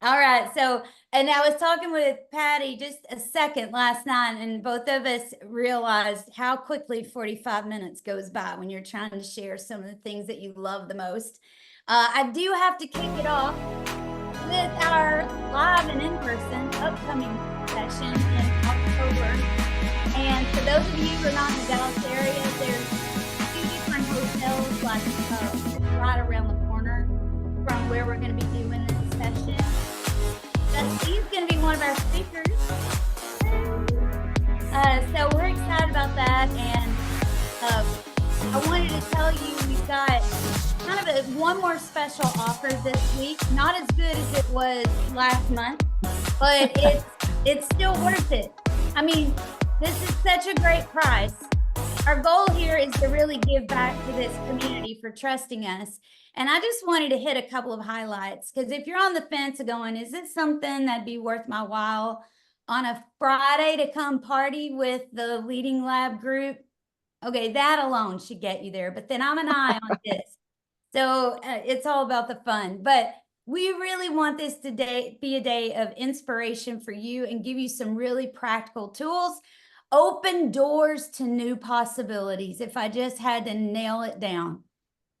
All right. So, and I was talking with Patty just a second last night, and both of us realized how quickly 45 minutes goes by when you're trying to share some of the things that you love the most. I do have to kick it off with our live and in-person upcoming session in October. And for those of you who are not in the Dallas area, there's two different hotels right around the corner from where we're going to be doing this session. He's going to be one of our speakers. So we're excited about that. And I wanted to tell you we've got kind of one more special offer this week. Not as good as it was last month, but it's still worth it. I mean, this is such a great price. Our goal here is to really give back to this community for trusting us. And I just wanted to hit a couple of highlights, because if you're on the fence of going, is this something that'd be worth my while on a Friday to come party with the LEADing Lab group? Okay, that alone should get you there. But then I'm an eye on this. So it's all about the fun. But we really want this to be a day of inspiration for you and give you some really practical tools. Open doors to new possibilities, if I just had to nail it down.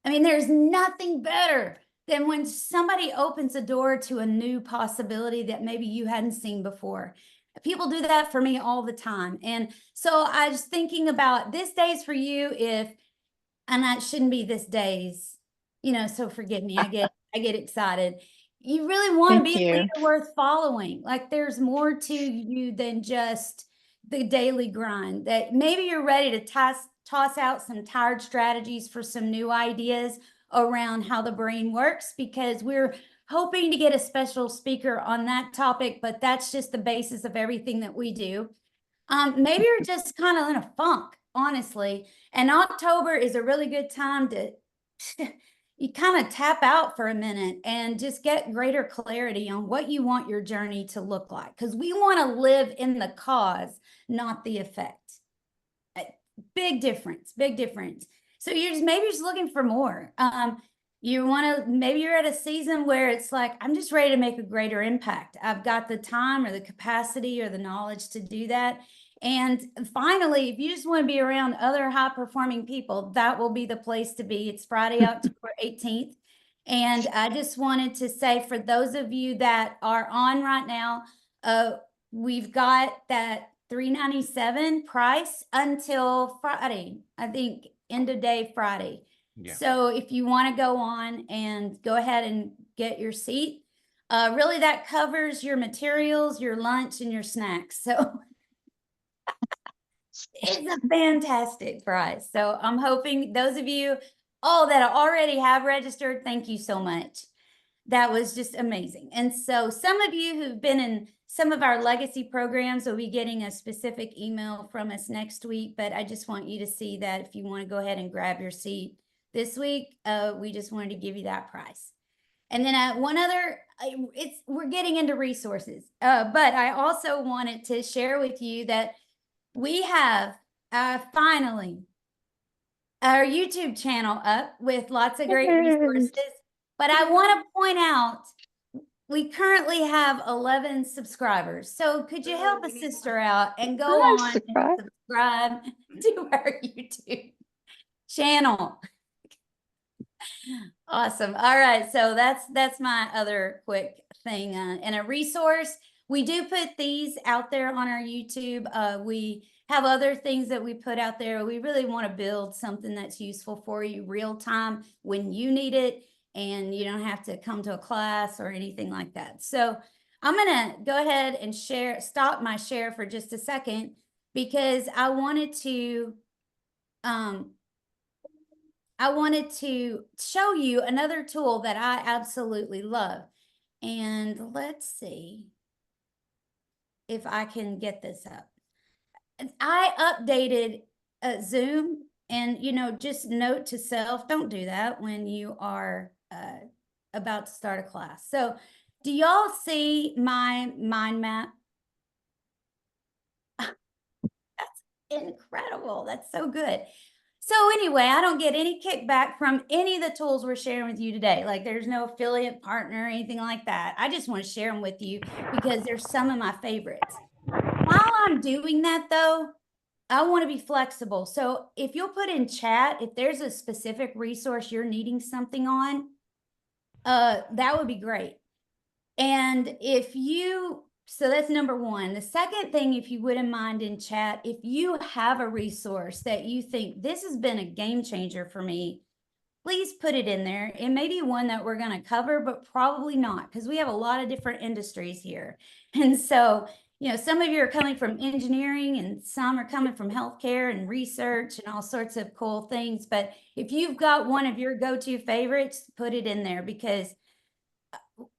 I mean, there's nothing better than when somebody opens a door to a new possibility that maybe you hadn't seen before. People do that for me all the time. And so I was thinking about this day's for you and that shouldn't be this day's, so forgive me. I get excited. You really want to be a leader worth following. Like there's more to you than just the daily grind. That maybe you're ready to toss out some tired strategies for some new ideas around how the brain works, because we're hoping to get a speaker on that topic, but that's just the basis of everything that we do. Maybe you're just kind of in a funk, honestly, and October is a really good time to you kind of tap out for a minute and just get greater clarity on what you want your journey to look like, because we want to live in the cause, not the effect. Big difference. So maybe just looking for more. Maybe you're at a season where it's like, I'm just ready to make a greater impact. I've got the time or the capacity or the knowledge to do that. And finally, if you just want to be around other high performing people, that will be the place to be. It's Friday, October 18th. And I just wanted to say, for those of you that are on right now, we've got that $397 price until Friday, I think end of day Friday. Yeah. So if you want to go on and go ahead and get your seat, really that covers your materials, your lunch, and your snacks. So it's a fantastic price. So I'm hoping those of you that already have registered, thank you so much. That was just amazing. And so some of you who've been in some of our legacy programs will be getting a specific email from us next week, but I just want you to see that if you want to go ahead and grab your seat this week, we just wanted to give you that price. And then one other, we're getting into resources, but I also wanted to share with you that we have finally our YouTube channel up with lots of great resources. But I want to point out, we currently have 11 subscribers. So could you help a sister out and go on and subscribe to our YouTube channel? Awesome. All right. So that's my other quick thing. And a resource, we do put these out there on our YouTube. We have other things that we put out there. We really want to build something that's useful for you real time when you need it, and you don't have to come to a class or anything like that. So I'm going to go ahead and stop my share for just a second, because I wanted to show you another tool that I absolutely love. And let's see if I can get this up. I updated Zoom, and, just note to self, don't do that when you are about to start a class. So do y'all see my mind map? That's incredible. That's so good. So anyway, I don't get any kickback from any of the tools we're sharing with you today. Like there's no affiliate partner or anything like that. I just want to share them with you because they're some of my favorites. While I'm doing that though, I want to be flexible. So if you'll put in chat, if there's a specific resource you're needing something on, that would be great. And so that's number one. The second thing, if you wouldn't mind in chat, if you have a resource that you think this has been a game changer for me, please put it in there. It may be one that we're going to cover, but probably not, because we have a lot of different industries here. And so, some of you are coming from engineering and some are coming from healthcare and research and all sorts of cool things. But if you've got one of your go-to favorites, put it in there, because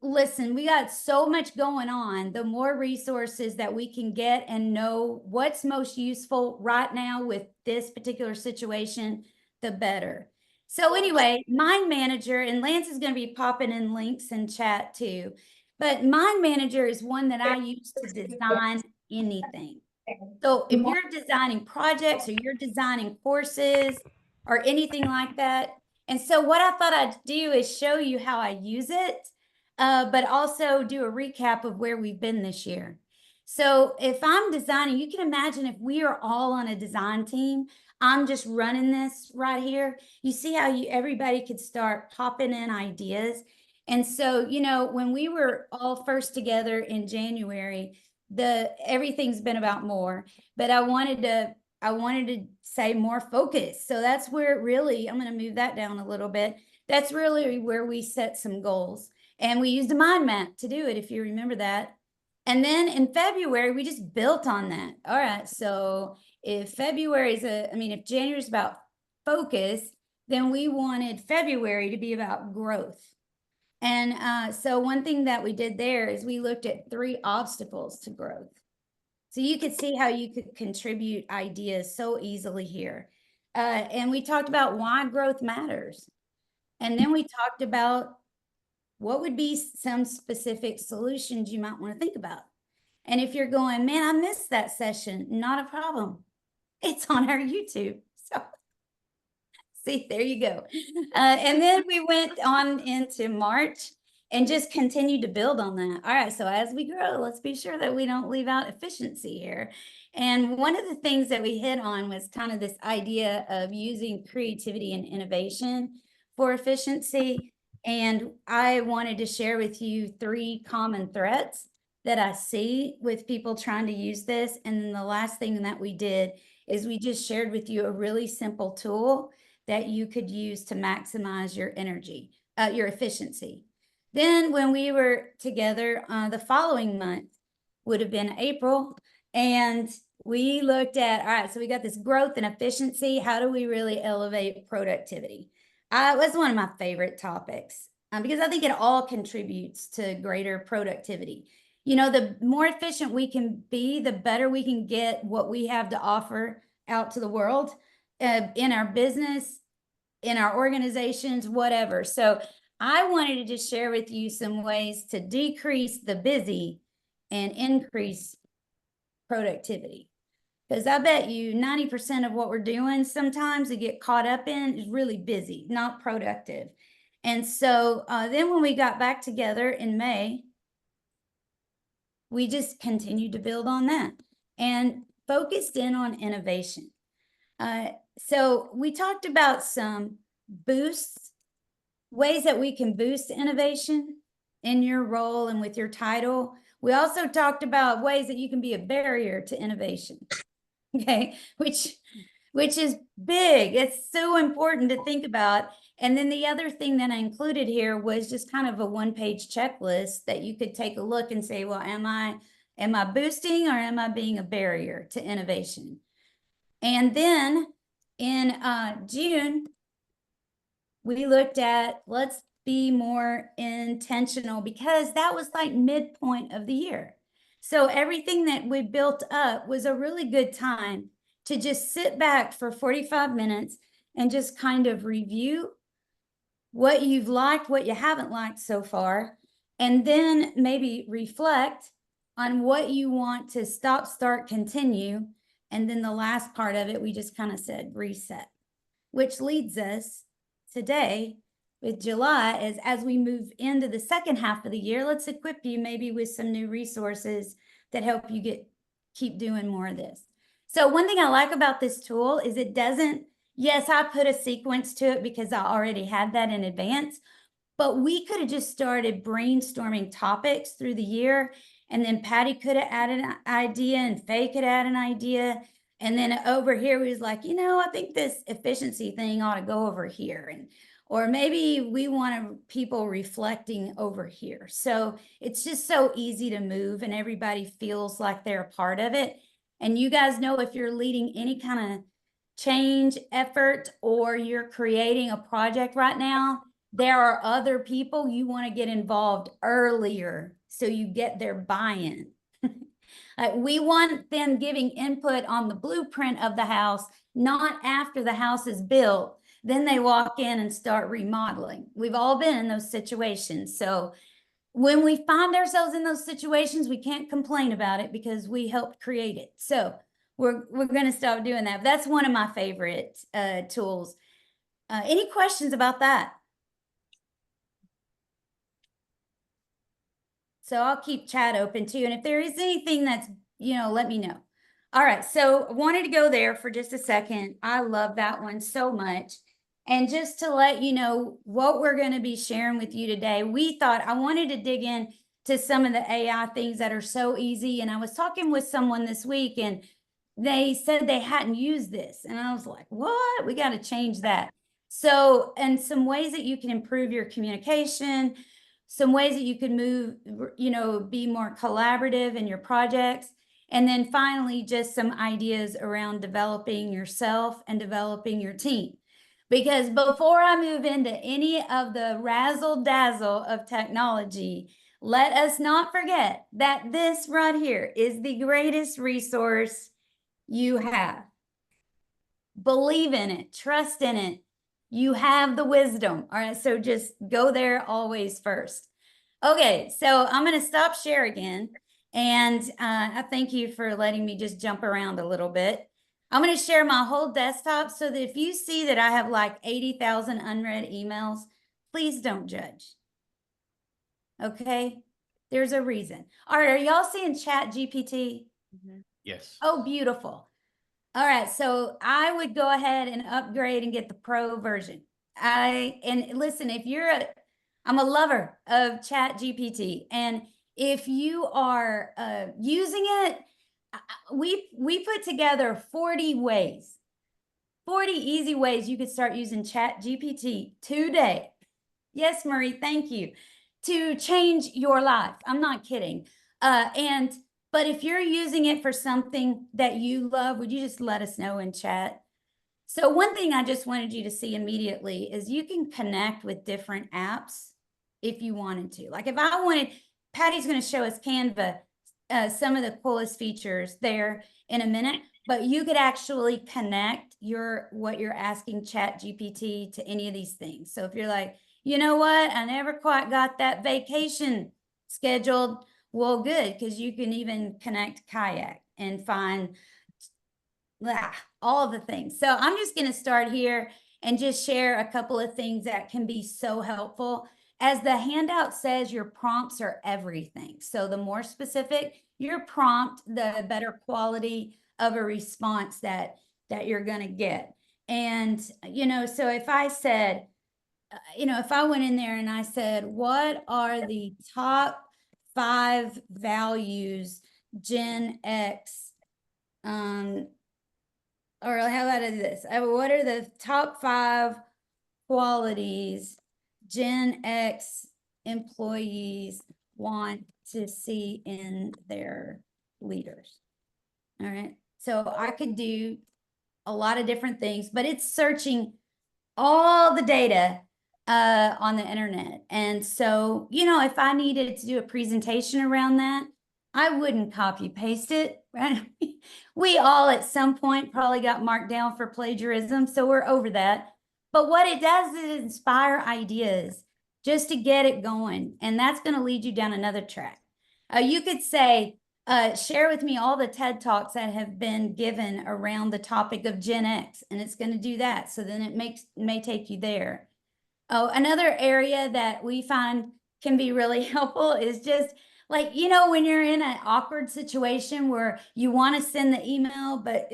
listen, we got so much going on. The more resources that we can get and know what's most useful right now with this particular situation, the better. So anyway, Mind Manager, and Lance is going to be popping in links in chat too. But Mind Manager is one that I use to design anything. So if you're designing projects or you're designing courses or anything like that. And so what I thought I'd do is show you how I use it, but also do a recap of where we've been this year. So if I'm designing, you can imagine if we are all on a design team, I'm just running this right here. You see how everybody could start popping in ideas. And so, when we were all first together in January, everything's been about more, but I wanted to say more focus. So that's where really, I'm going to move that down a little bit. That's really where we set some goals, and we used a mind map to do it, if you remember that. And then in February, we just built on that. All right. So if if January is about focus, then we wanted February to be about growth. And so one thing that we did there is we looked at 3 obstacles to growth. So you could see how you could contribute ideas so easily here. And we talked about why growth matters. And then we talked about what would be some specific solutions you might want to think about. And if you're going, man, I missed that session, not a problem. It's on our YouTube. So see, there you go. And then we went on into March and just continued to build on that. All right, so as we grow, let's be sure that we don't leave out efficiency here. And one of the things that we hit on was kind of this idea of using creativity and innovation for efficiency. And I wanted to share with you 3 common threats that I see with people trying to use this. And then the last thing that we did is we just shared with you a really simple tool that you could use to maximize your energy, your efficiency. Then when we were together, the following month would have been April, and we looked at, all right, so we got this growth and efficiency. How do we really elevate productivity? It was one of my favorite topics because I think it all contributes to greater productivity. The more efficient we can be, the better we can get what we have to offer out to the world, in our business, in our organizations, whatever. So I wanted to just share with you some ways to decrease the busy and increase productivity. Because I bet you 90% of what we're doing sometimes we get caught up in is really busy, not productive. And so then when we got back together in May, we just continued to build on that and focused in on innovation. So we talked about some ways that we can boost innovation in your role and with your title. We also talked about ways that you can be a barrier to innovation. Okay, which is big. It's so important to think about. And then the other thing that I included here was just kind of a 1-page checklist that you could take a look and say, well, am I boosting or am I being a barrier to innovation? And then in June, we looked at let's be more intentional, because that was like midpoint of the year. So everything that we built up was a really good time to just sit back for 45 minutes and just kind of review what you've liked, what you haven't liked so far, and then maybe reflect on what you want to stop, start, continue. And then the last part of it, we just kind of said reset. which leads us today with July is as we move into the second half of the year, let's equip you maybe with some new resources that help you keep doing more of this. So one thing I like about this tool is it doesn't, yes, I put a sequence to it because I already had that in advance, but we could have just started brainstorming topics through the year, and then Patty could have added an idea and Faye could add an idea. And then over here, we was like, I think this efficiency thing ought to go over here. Or maybe we want people reflecting over here. So it's just so easy to move and everybody feels like they're a part of it. And you guys know if you're leading any kind of change effort or you're creating a project right now, there are other people you want to get involved earlier so you get their buy-in. We want them giving input on the blueprint of the house, not after the house is built. Then they walk in and start remodeling. We've all been in those situations. So when we find ourselves in those situations, we can't complain about it because we helped create it. So we're going to stop doing that. But that's one of my favorite tools. Any questions about that? So I'll keep chat open too. And if there is anything that's, let me know. All right. So I wanted to go there for just a second. I love that one so much. And just to let you know what we're going to be sharing with you today, we thought I wanted to dig in to some of the AI things that are so easy. And I was talking with someone this week and they said they hadn't used this. And I was like, what? We got to change that. So, and some ways that you can improve your communication, some ways that you can move, be more collaborative in your projects. And then finally, just some ideas around developing yourself and developing your team. Because before I move into any of the razzle dazzle of technology, let us not forget that this right here is the greatest resource you have. Believe in it, trust in it. You have the wisdom. All right, so just go there always first. Okay, so I'm going to stop share again. And I thank you for letting me just jump around a little bit. I'm going to share my whole desktop so that if you see that I have like 80,000 unread emails, please don't judge. Okay, there's a reason. All right, are y'all seeing Chat GPT? Mm-hmm. Yes. Oh, beautiful. All right, so I would go ahead and upgrade and get the pro version. And listen, I'm a lover of Chat GPT, and if you are using it, we put together 40 ways, 40 easy ways you could start using Chat GPT today. Yes, Marie, thank you. To change your life. I'm not kidding. But if you're using it for something that you love, would you just let us know in chat? So one thing I just wanted you to see immediately is you can connect with different apps if you wanted to. Like if I wanted, Patty's going to show us Canva, some of the coolest features there in a minute, but you could actually connect what you're asking Chat GPT to any of these things. So if you're like, you know what, I never quite got that vacation scheduled. Well, good, because you can even connect Kayak and find all of the things. So I'm just going to start here and just share a couple of things that can be so helpful. As the handout says, your prompts are everything. So the more specific your prompt, the better quality of a response that you're going to get. And, so if I said, if I went in there and I said, what are the top 5 values Gen X, or how about this? What are the top 5 qualities Gen X employees want to see in their leaders? All right. So I could do a lot of different things, but it's searching all the data on the internet. And so, if I needed to do a presentation around that, I wouldn't copy paste it, right? We all at some point probably got marked down for plagiarism, so we're over that. But what it does is inspire ideas just to get it going. And that's going to lead you down another track. You could say, share with me all the TED Talks that have been given around the topic of Gen X, and it's going to do that. So then it may take you there. Oh, another area that we find can be really helpful is just like, when you're in an awkward situation where you want to send the email, but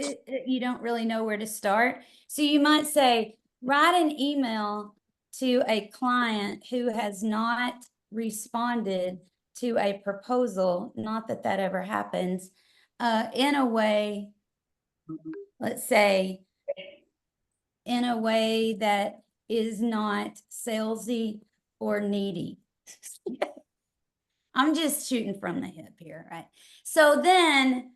you don't really know where to start. So you might say, write an email to a client who has not responded to a proposal, not that that ever happens, in a way, let's say, in a way that is not salesy or needy. I'm just shooting from the hip here, right? So then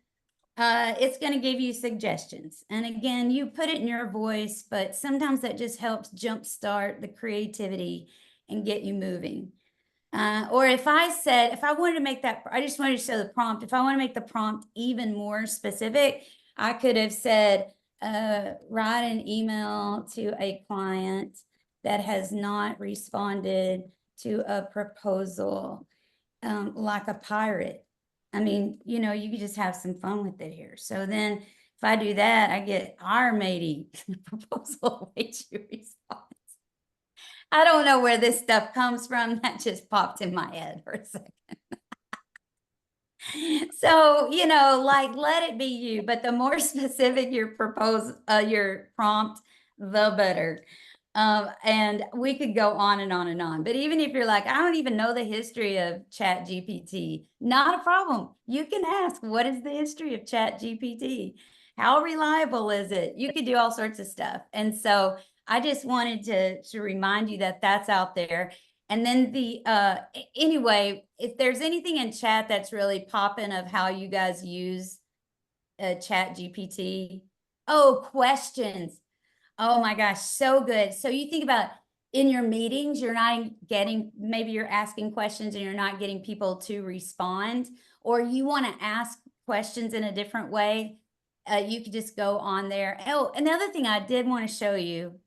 it's going to give you suggestions. And again, you put it in your voice, but sometimes that just helps jumpstart the creativity and get you moving. Or if I wanted to make that, I just wanted to show the prompt. If I want to make the prompt even more specific, I could have said, write an email to a client that has not responded to a proposal, like a pirate. I mean, you could just have some fun with it here. So then if I do that, I get our matey proposal await your response. I don't know where this stuff comes from. That just popped in my head for a second. So, like, let it be you, but the more specific your prompt, the better. And we could go on and on and on. But even if you're like, I don't even know the history of Chat GPT, not a problem. You can ask, what is the history of Chat GPT? How reliable is it? You could do all sorts of stuff. And so I just wanted to remind you that that's out there. And then anyway, if there's anything in chat that's really popping of how you guys use Chat GPT, questions. Oh my gosh, so good. So you think about in your meetings, maybe you're asking questions and you're not getting people to respond, or you want to ask questions in a different way. You could just go on there. Oh, another thing I did want to show you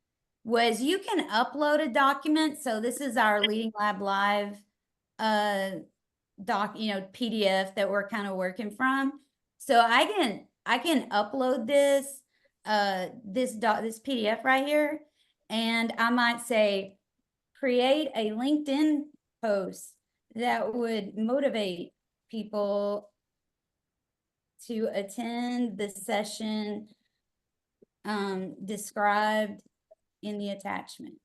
was you can upload a document. So this is our Leading Lab Live PDF that we're kind of working from. So I can upload this PDF right here, and I might say create a LinkedIn post that would motivate people to attend the session described in the attachment.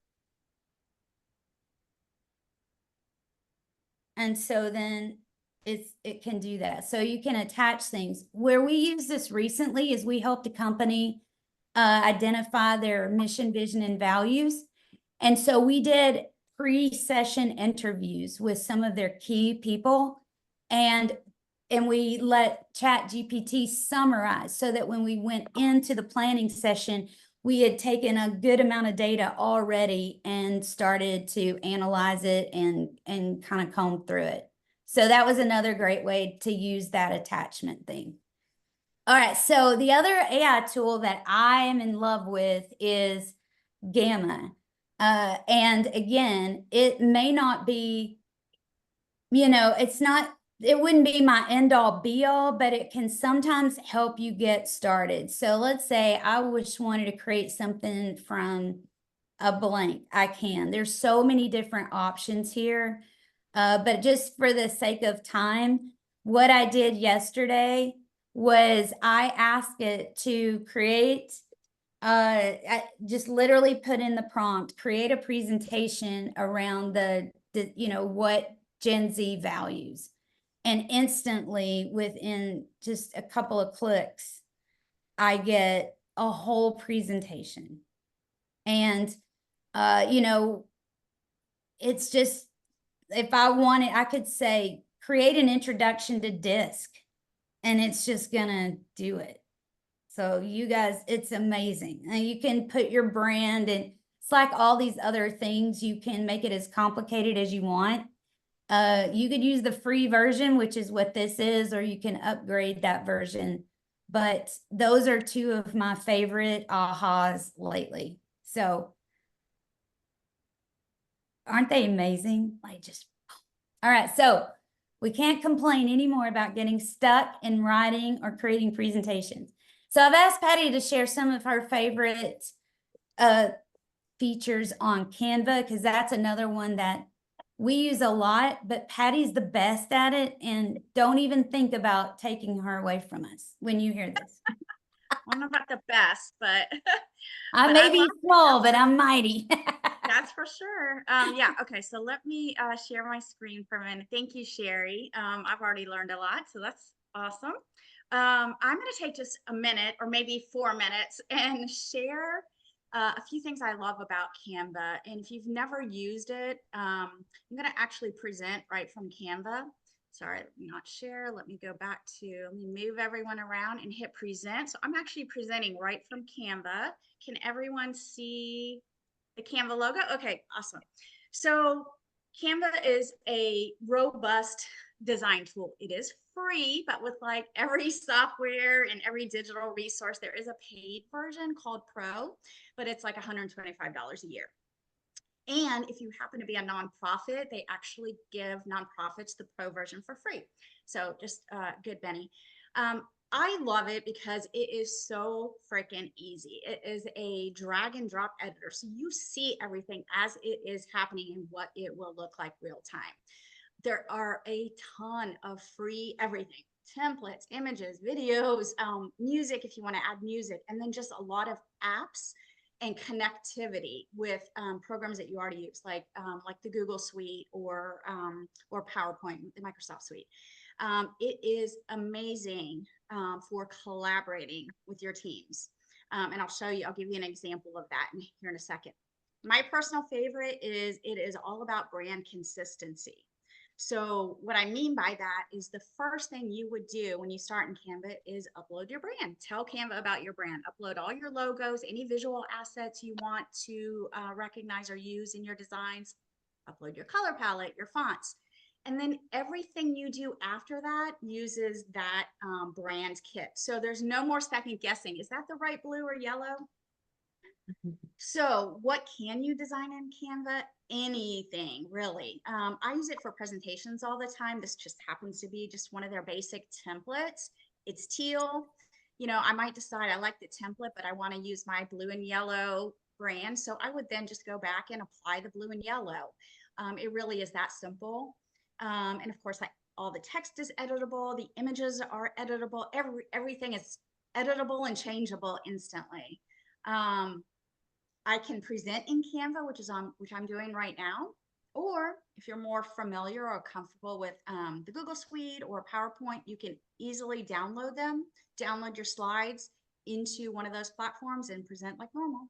And so then it can do that. So you can attach things. Where we use this recently is we helped a company identify their mission, vision, and values. And so we did pre-session interviews with some of their key people, and we let Chat GPT summarize so that when we went into the planning session, we had taken a good amount of data already and started to analyze it and kind of comb through it. So that was another great way to use that attachment thing. All right, so the other AI tool that I am in love with is Gamma. And again, it may not be, it wouldn't be my end all be all, but it can sometimes help you get started. So let's say I just wanted to create something from a blank. I can. There's so many different options here. But just for the sake of time, what I did yesterday was I asked it to create, I just literally put in the prompt, create a presentation around what Gen Z values. And instantly, within just a couple of clicks, I get a whole presentation. And, it's just, if I wanted, I could say, create an introduction to DISC, and it's just gonna do it. So you guys, it's amazing. And you can put your brand, and it's like all these other things. You can make it as complicated as you want. You could use the free version, which is what this is, or you can upgrade that version. But those are two of my favorite ahas lately. So aren't they amazing? All right. So We can't complain anymore about getting stuck in writing or creating presentations. So I've asked Patty to share some of her favorite features on Canva, because that's another one that we use a lot, but Patty's the best at it, and don't even think about taking her away from us when you hear this. I don't know about the best, but I may be small, but I'm mighty. that's for sure. Yeah. Okay. So let me share my screen for a minute. Thank you, Sherry. I've already learned a lot, so that's awesome. I'm going to take just a minute or maybe 4 minutes and share a few things I love about Canva. And if you've never used it, I'm going to actually present right from Canva. Sorry, let me not share. Let me go back to, let me move everyone around and hit present. So I'm actually presenting right from Canva. Can everyone see the Canva logo? Okay, awesome. So Canva is a robust design tool. It is free, but with like every software and every digital resource, there is a paid version called Pro, but it's like $125 a year. And if you happen to be a nonprofit, they actually give nonprofits the Pro version for free. So just good, Benny. I love it because it is so freaking easy. It is a drag and drop editor. So you see everything as it is happening and what it will look like real time. There are a ton of free everything, templates, images, videos, music if you want to add music, and then just a lot of apps and connectivity with programs that you already use, like the Google Suite or PowerPoint, the Microsoft Suite. It is amazing for collaborating with your teams. And I'll show you, I'll give you an example of that here in a second. My personal favorite is it is all about brand consistency. So what I mean by that is the first thing you would do when you start in Canva is upload your brand. Tell Canva about your brand. Upload all your logos, any visual assets you want to recognize or use in your designs. Upload your color palette, your fonts. And then everything you do after that uses that brand kit. So there's no more second guessing. Is that the right blue or yellow? So what can you design in Canva? Anything, really. I use it for presentations all the time. This just happens to be just one of their basic templates. It's teal. You know, I might decide I like the template, but I want to use my blue and yellow brand. So I would then just go back and apply the blue and yellow. It really is that simple. And of course, like all the text is editable. The images are editable. Everything is editable and changeable instantly. I can present in Canva, which I'm doing right now. Or if you're more familiar or comfortable with the Google Suite or PowerPoint, you can easily download them, download your slides into one of those platforms and present like normal.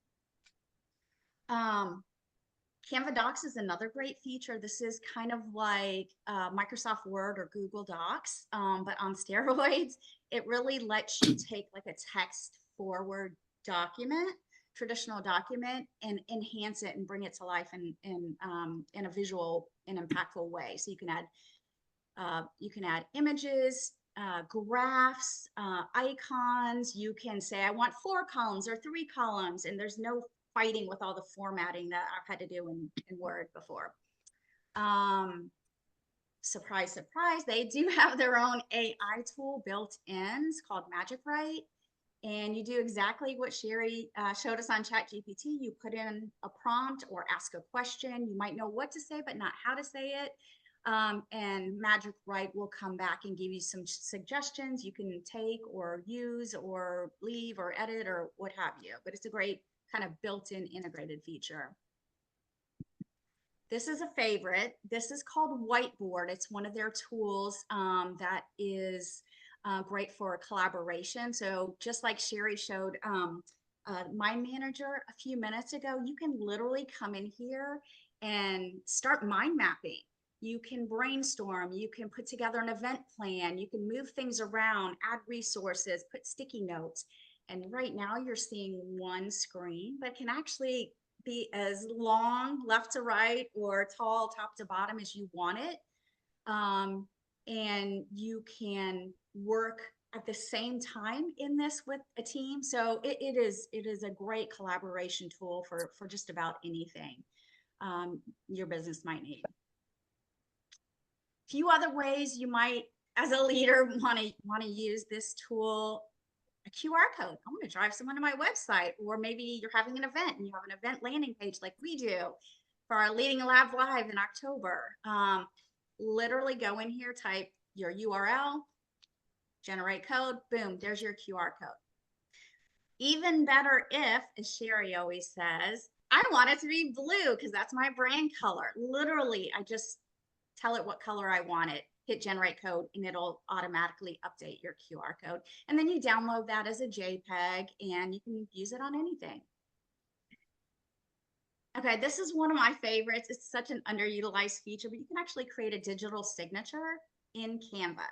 Canva Docs is another great feature. This is kind of like Microsoft Word or Google Docs, but on steroids. It really lets you take like a text forward document, traditional document, and enhance it and bring it to life in a visual and impactful way. So you can add images, graphs, icons. You can say I want 4 columns or 3 columns, and there's no fighting with all the formatting that I've had to do in Word before. Surprise, surprise, they do have their own AI tool built in. It's called Magic Write. And you do exactly what Sherry showed us on ChatGPT. You put in a prompt or ask a question. You might know what to say, but not how to say it. And Magic Write will come back and give you some suggestions you can take or use or leave or edit or what have you. But it's a great kind of built-in integrated feature. This is a favorite. This is called Whiteboard. It's one of their tools that is great for collaboration. So just like Sherry showed my manager a few minutes ago, you can literally come in here and start mind mapping. You can brainstorm, you can put together an event plan, you can move things around, add resources, put sticky notes. And right now you're seeing one screen, but can actually be as long left to right or tall top to bottom as you want it. And you can work at the same time in this with a team. So it is a great collaboration tool for just about anything your business might need. few other ways you might, as a leader, want to use this tool. A QR code. I want to drive someone to my website, or maybe you're having an event and you have an event landing page like we do for our LEADing Lab Live in October. Literally go in here, type your URL, generate code, boom, there's your QR code. Even better if, as Sherry always says, I want it to be blue because that's my brand color. Literally, I just tell it what color I want it, hit generate code, and it'll automatically update your QR code. And then you download that as a JPEG and you can use it on anything. Okay, this is one of my favorites. It's such an underutilized feature, but you can actually create a digital signature in Canva.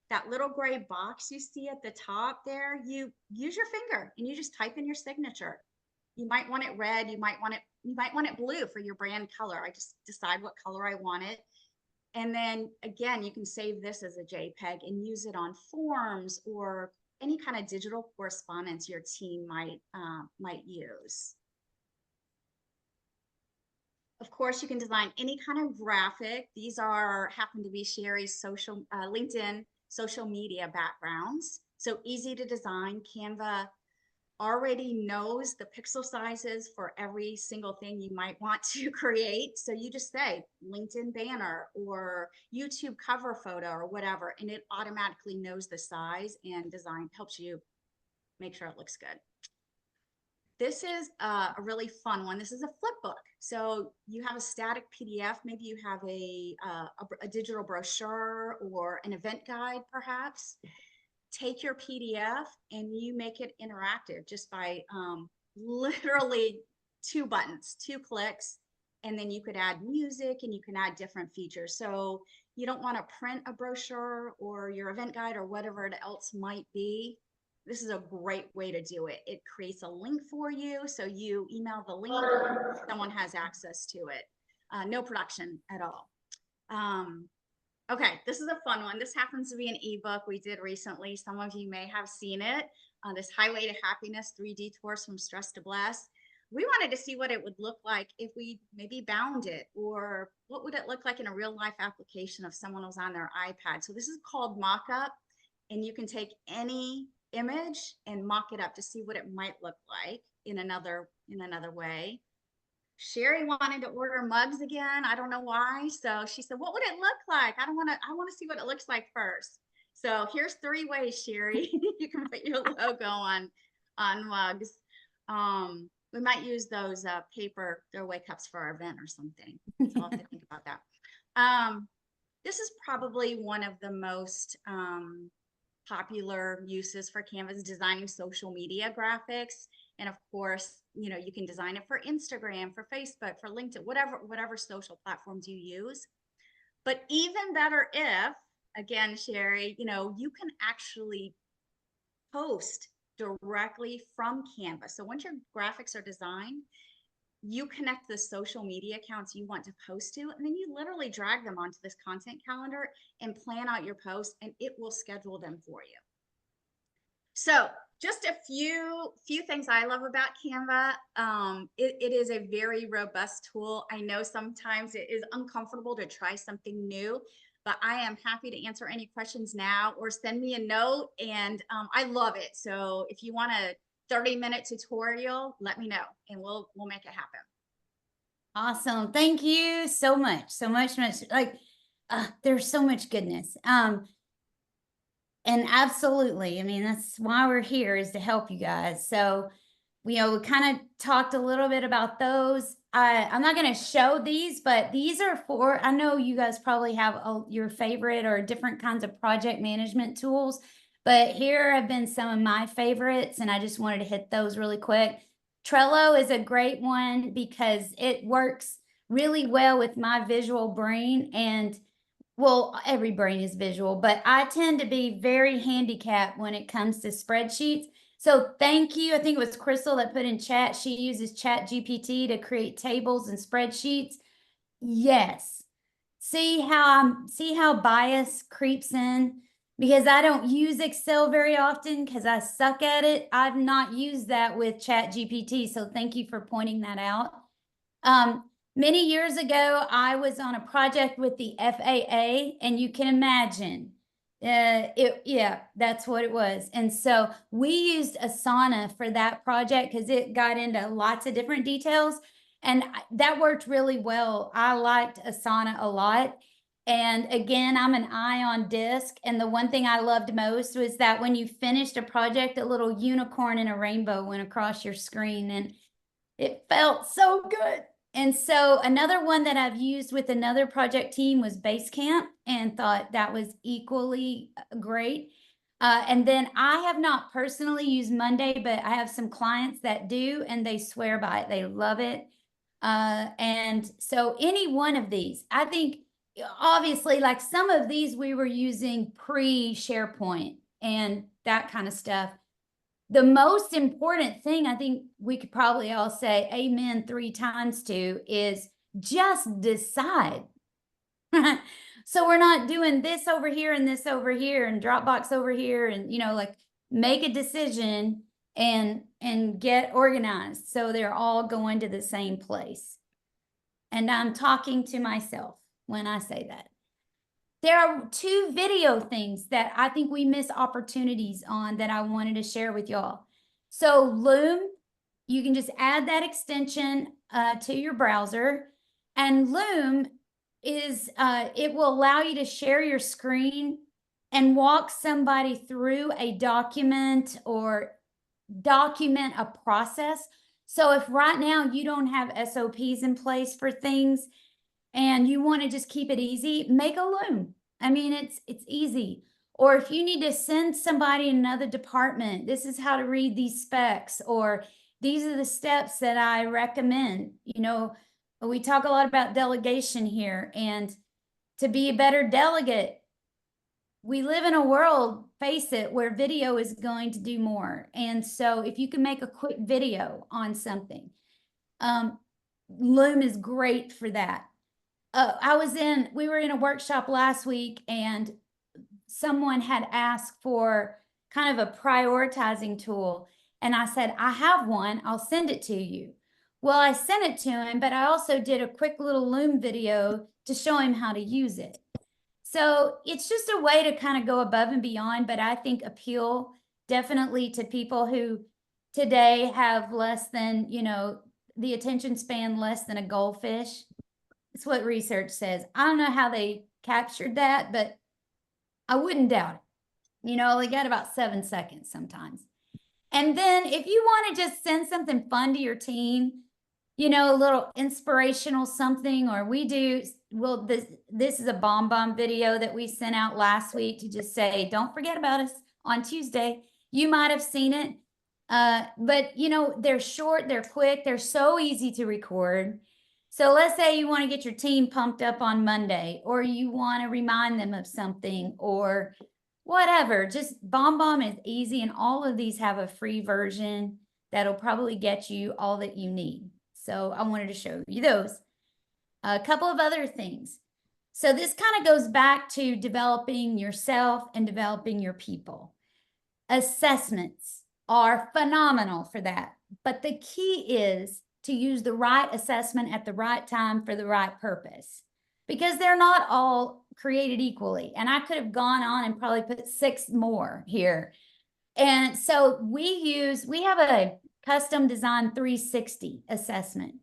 That little gray box you see at the top there, you use your finger and you just type in your signature. You might want it red, you might want it blue for your brand color. I just decide what color I want it. And then again, you can save this as a JPEG and use it on forms or any kind of digital correspondence your team might use. Of course, you can design any kind of graphic. These happen to be Sherry's LinkedIn social media backgrounds. So easy to design. Canva already knows the pixel sizes for every single thing you might want to create. So you just say LinkedIn banner or YouTube cover photo or whatever, and it automatically knows the size and design, helps you make sure it looks good. This is a really fun one. This is a flip book. So you have a static PDF. Maybe you have a digital brochure or an event guide, perhaps. Take your PDF and you make it interactive just by literally 2 buttons, 2 clicks, and then you could add music and you can add different features. So you don't want to print a brochure or your event guide or whatever else might be. This is a great way to do it. It creates a link for you. So you email the link, someone has access to it. No production at all. Okay, this is a fun one. This happens to be an ebook we did recently. Some of you may have seen it. This Highway to Happiness, 3 Detours from Stress to Bless. We wanted to see what it would look like if we maybe bound it, or what would it look like in a real life application if someone was on their iPad. So this is called mock-up, and you can take any image and mock it up to see what it might look like in another way. Sherry wanted to order mugs again. I don't know why. So she said, what would it look like? I want to see what it looks like first. So here's 3 ways, Sherry, you can put your logo on mugs. We might use those paper throwaway cups for our event or something. So I'll have to think about that. This is probably one of the most popular uses for Canva, designing social media graphics. And of course, you can design it for Instagram, for Facebook, for LinkedIn, whatever social platforms you use. But even better if, again, Sherry, you can actually post directly from Canva. So once your graphics are designed, you connect the social media accounts you want to post to, and then you literally drag them onto this content calendar and plan out your posts, and it will schedule them for you. So just a few things I love about Canva. It is a very robust tool. I know sometimes it is uncomfortable to try something new, but I am happy to answer any questions now, or send me a note, and I love it. So if you want a 30-minute tutorial, let me know and we'll make it happen. Awesome. Thank you so much. Like, there's so much goodness. And absolutely, I mean, that's why we're here, is to help you guys. So, we kind of talked a little bit about those. I'm not going to show these, but these are for, I know you guys probably have your favorite or different kinds of project management tools, but here have been some of my favorites, and I just wanted to hit those really quick. Trello is a great one because it works really well with my visual brain, and well, every brain is visual, but I tend to be very handicapped when it comes to spreadsheets. So thank you. I think it was Crystal that put in chat, she uses Chat GPT to create tables and spreadsheets. Yes. See how bias creeps in, because I don't use Excel very often because I suck at it. I've not used that with Chat GPT. So thank you for pointing that out. Many years ago, I was on a project with the FAA, and you can imagine, yeah, that's what it was. And so we used Asana for that project because it got into lots of different details, and that worked really well. I liked Asana a lot. And again, I'm an eye on disc, and the one thing I loved most was that when you finished a project, a little unicorn and a rainbow went across your screen, and it felt so good. And so another one that I've used with another project team was Basecamp, and thought that was equally great. And then I have not personally used Monday, but I have some clients that do, and they swear by it. They love it. And so any one of these, I think, obviously, like some of these we were using pre-SharePoint and that kind of stuff. The most important thing I think we could probably all say amen 3 times to is just decide. So we're not doing this over here and this over here and Dropbox over here, and like, make a decision and get organized so they're all going to the same place. And I'm talking to myself when I say that. There are 2 video things that I think we miss opportunities on that I wanted to share with y'all. So Loom, you can just add that extension to your browser, and Loom is, it will allow you to share your screen and walk somebody through a document or document a process. So if right now you don't have SOPs in place for things, and you want to just keep it easy, make a Loom. I mean, it's easy. Or if you need to send somebody in another department, this is how to read these specs, or these are the steps that I recommend. We talk a lot about delegation here, and to be a better delegate, we live in a world, face it, where video is going to do more. And so if you can make a quick video on something, Loom is great for that. We were in a workshop last week, and someone had asked for kind of a prioritizing tool. And I said, I have one, I'll send it to you. Well, I sent it to him, but I also did a quick little Loom video to show him how to use it. So it's just a way to kind of go above and beyond, but I think appeal definitely to people who today have less than, the attention span less than a goldfish. It's what research says. I don't know how they captured that, but I wouldn't doubt it. They got about 7 seconds sometimes. And then if you want to just send something fun to your team, a little inspirational something, or this is a bomb video that we sent out last week to just say, don't forget about us on Tuesday. You might have seen it. But they're short, they're quick, they're so easy to record. So let's say you want to get your team pumped up on Monday, or you want to remind them of something, or whatever. Just BombBomb is easy, and all of these have a free version that'll probably get you all that you need. So I wanted to show you those. A couple of other things. So this kind of goes back to developing yourself and developing your people. Assessments are phenomenal for that. But the key is to use the right assessment at the right time for the right purpose, because they're not all created equally. And I could have gone on and probably put 6 more here. And so we have a custom design 360 assessment.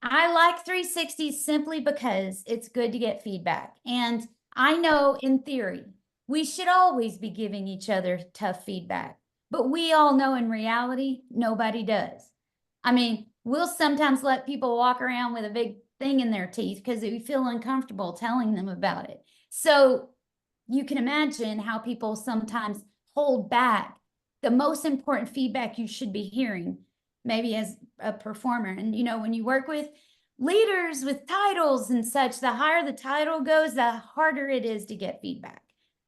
I like 360 simply because it's good to get feedback. And I know in theory, we should always be giving each other tough feedback, but we all know in reality, nobody does. I mean, we'll sometimes let people walk around with a big thing in their teeth because we feel uncomfortable telling them about it. So you can imagine how people sometimes hold back the most important feedback you should be hearing, maybe as a performer. And when you work with leaders with titles and such, the higher the title goes, the harder it is to get feedback.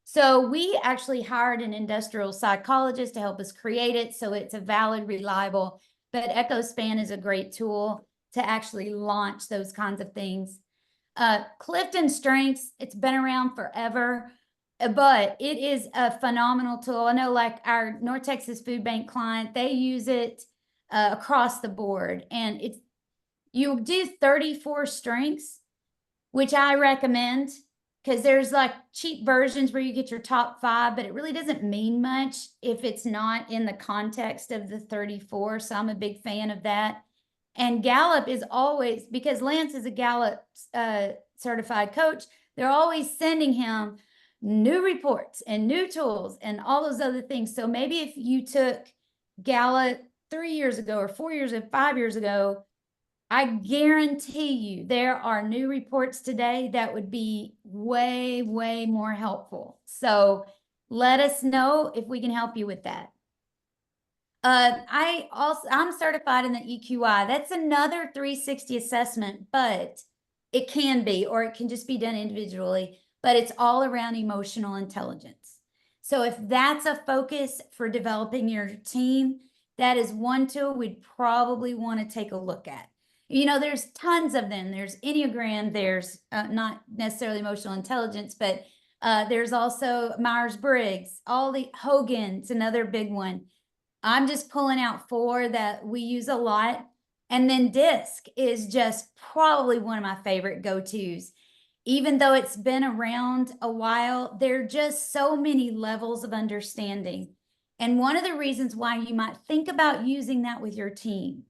So we actually hired an industrial psychologist to help us create it, so it's a valid, reliable. But EchoSpan is a great tool to actually launch those kinds of things. Clifton Strengths, it's been around forever, but it is a phenomenal tool. I know, like our North Texas Food Bank client, they use it across the board. And it's, You do 34 strengths, which I recommend, because there's like cheap versions where you get your top 5, but it really doesn't mean much if it's not in the context of the 34. So I'm a big fan of that. And Gallup is always, because Lance is a Gallup certified coach, they're always sending him new reports and new tools and all those other things. So maybe if you took Gallup 3 years ago or 4 years or 5 years ago, I guarantee you there are new reports today that would be way, way more helpful. So let us know if we can help you with that. I'm certified in the EQI. That's another 360 assessment, but it can be, or it can just be done individually, but it's all around emotional intelligence. So if that's a focus for developing your team, that is one tool we'd probably want to take a look at. You know, there's tons of them. There's Enneagram, there's not necessarily emotional intelligence, but there's also Myers-Briggs, all the Hogan's, another big one. I'm just pulling out 4 that we use a lot. And then DISC is just probably one of my favorite go-tos. Even though it's been around a while, there are just so many levels of understanding. And one of the reasons why you might think about using that with your team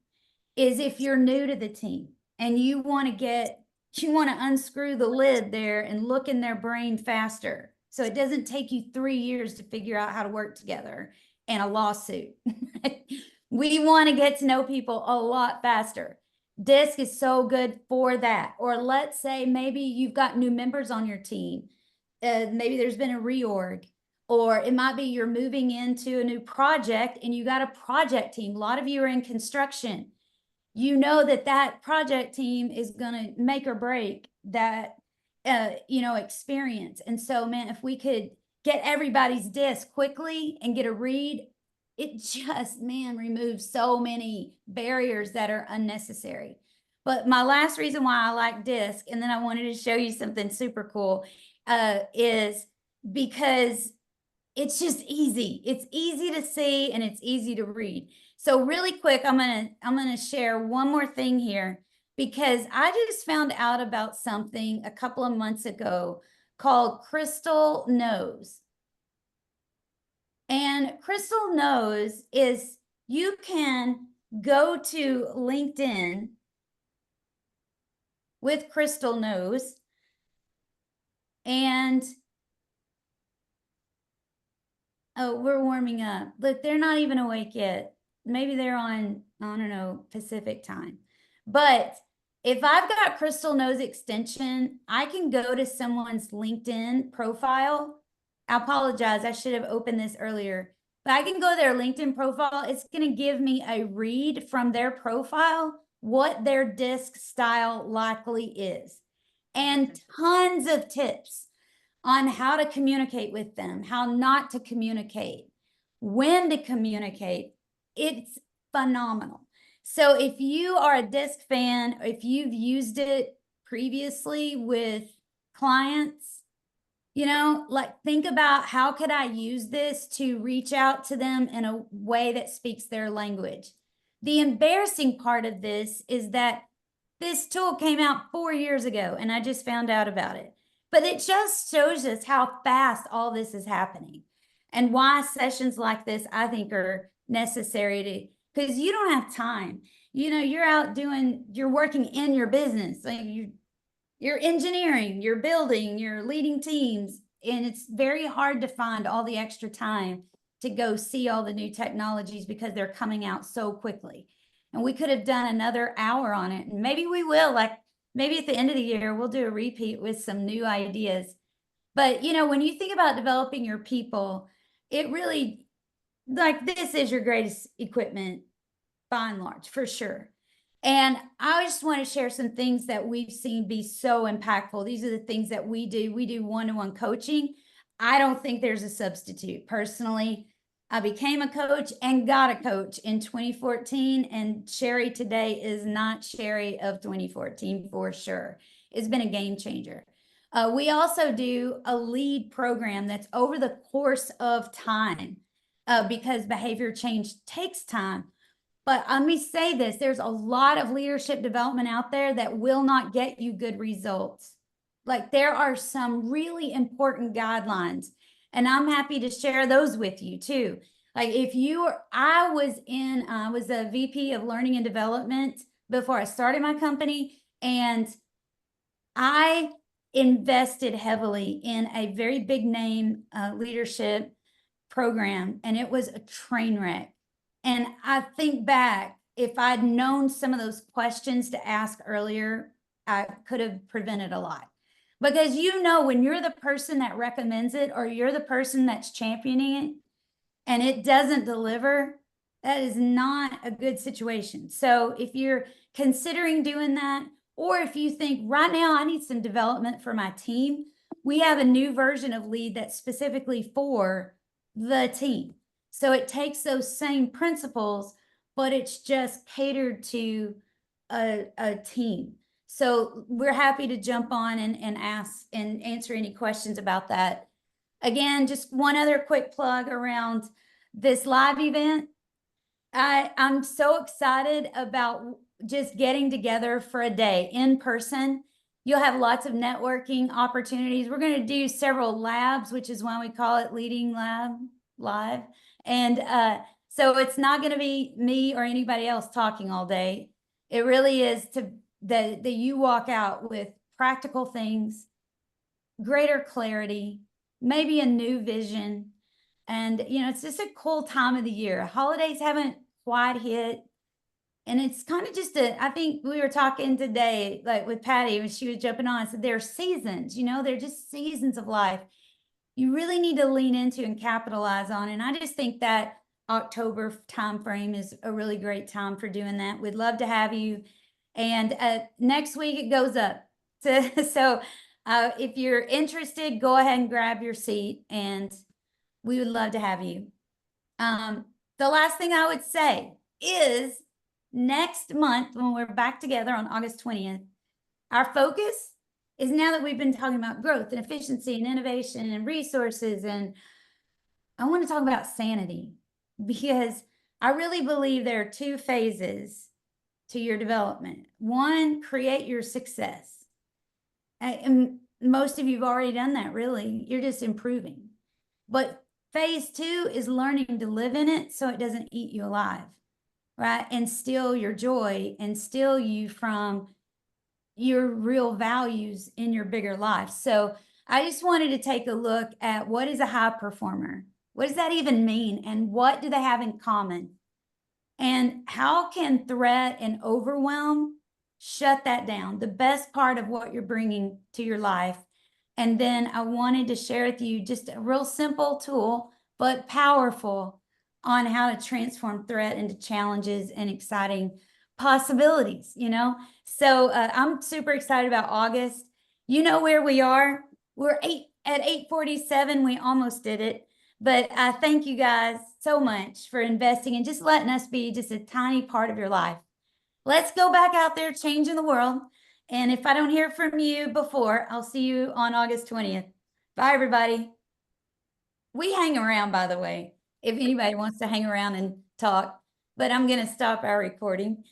is if you're new to the team and you want to unscrew the lid there and look in their brain faster. So it doesn't take you 3 years to figure out how to work together and a lawsuit. We want to get to know people a lot faster. DISC is so good for that. Or let's say maybe you've got new members on your team. Maybe there's been a reorg, or it might be you're moving into a new project and you got a project team. A lot of you are in construction. You know that project team is going to make or break that experience. And so, man, if we could get everybody's DISC quickly and get a read, it just, man, removes so many barriers that are unnecessary. But my last reason why I like DISC, and then I wanted to show you something super cool, is because it's just easy. It's easy to see and it's easy to read. So really quick, I'm gonna share one more thing here, because I just found out about something a couple of months ago called Crystal Knows. And Crystal Knows is you can go to LinkedIn with Crystal Knows, and oh, we're warming up. Look, they're not even awake yet. Maybe they're on, I don't know, Pacific time. But if I've got Crystal Knows extension, I can go to someone's LinkedIn profile. I apologize, I should have opened this earlier. But I can go to their LinkedIn profile. It's going to give me a read from their profile, what their DISC style likely is, and tons of tips on how to communicate with them, how not to communicate, when to communicate. It's phenomenal. So if you are a DISC fan, if you've used it previously with clients, like think about, how could I use this to reach out to them in a way that speaks their language? The embarrassing part of this is that this tool came out 4 years ago and I just found out about it. But it just shows us how fast all this is happening and why sessions like this, I think, are necessary because you don't have time. You're out you're working in your business. Like you're engineering, you're building, you're leading teams, and it's very hard to find all the extra time to go see all the new technologies because they're coming out so quickly. And we could have done another hour on it, and maybe we will, like maybe at the end of the year, we'll do a repeat with some new ideas. But, when you think about developing your people, it really, like, this is your greatest equipment by and large, for sure. And I just want to share some things that we've seen be so impactful. These are the things that we do. We do one-to-one coaching. I don't think there's a substitute. Personally, I became a coach and got a coach in 2014, and Sherry today is not Sherry of 2014 for sure. It's been a game changer. We also do a LEAD program that's over the course of time, because behavior change takes time. But let me say this, there's a lot of leadership development out there that will not get you good results. Like there are some really important guidelines, and I'm happy to share those with you too. Like if you are, I was a VP of learning and development before I started my company, and I invested heavily in a very big name leadership program, and it was a train wreck. And I think back, if I'd known some of those questions to ask earlier, I could have prevented a lot. Because when you're the person that recommends it or you're the person that's championing it and it doesn't deliver, that is not a good situation. So if you're considering doing that, or if you think right now I need some development for my team, we have a new version of Lead that's specifically for the team. So it takes those same principles, but it's just catered to a team. So we're happy to jump on and ask and answer any questions about that. Again, just one other quick plug around this live event. I'm so excited about just getting together for a day in person. You'll have lots of networking opportunities. We're going to do several labs, which is why we call it LEADing Lab Live. And so it's not going to be me or anybody else talking all day. It really is that you walk out with practical things, greater clarity, maybe a new vision. And, it's just a cool time of the year. Holidays haven't quite hit. And it's kind of just I think we were talking today, like with Patty, when she was jumping on, I said, there are seasons, they're just seasons of life. You really need to lean into and capitalize on. And I just think that October timeframe is a really great time for doing that. We'd love to have you. And next week it goes up. So if you're interested, go ahead and grab your seat, and we would love to have you. The last thing I would say is next month, when we're back together on August 20th, our focus is, now that we've been talking about growth and efficiency and innovation and resources, and I want to talk about sanity, because I really believe there are two phases to your development. One, create your success. And most of you've already done that, really. You're just improving. But phase two is learning to live in it so it doesn't eat you alive, right? And steal your joy and steal you from your real values in your bigger life. So I just wanted to take a look at, what is a high performer? What does that even mean? And what do they have in common? And how can threat and overwhelm shut that down? The best part of what you're bringing to your life. And then I wanted to share with you just a real simple tool, but powerful, on how to transform threat into challenges and exciting possibilities, So I'm super excited about August. You know where we are. We're at 8:47. We almost did it. But I thank you guys so much for investing and just letting us be just a tiny part of your life. Let's go back out there changing the world. And if I don't hear from you before, I'll see you on August 20th. Bye, everybody. We hang around, by the way, if anybody wants to hang around and talk, but I'm going to stop our recording.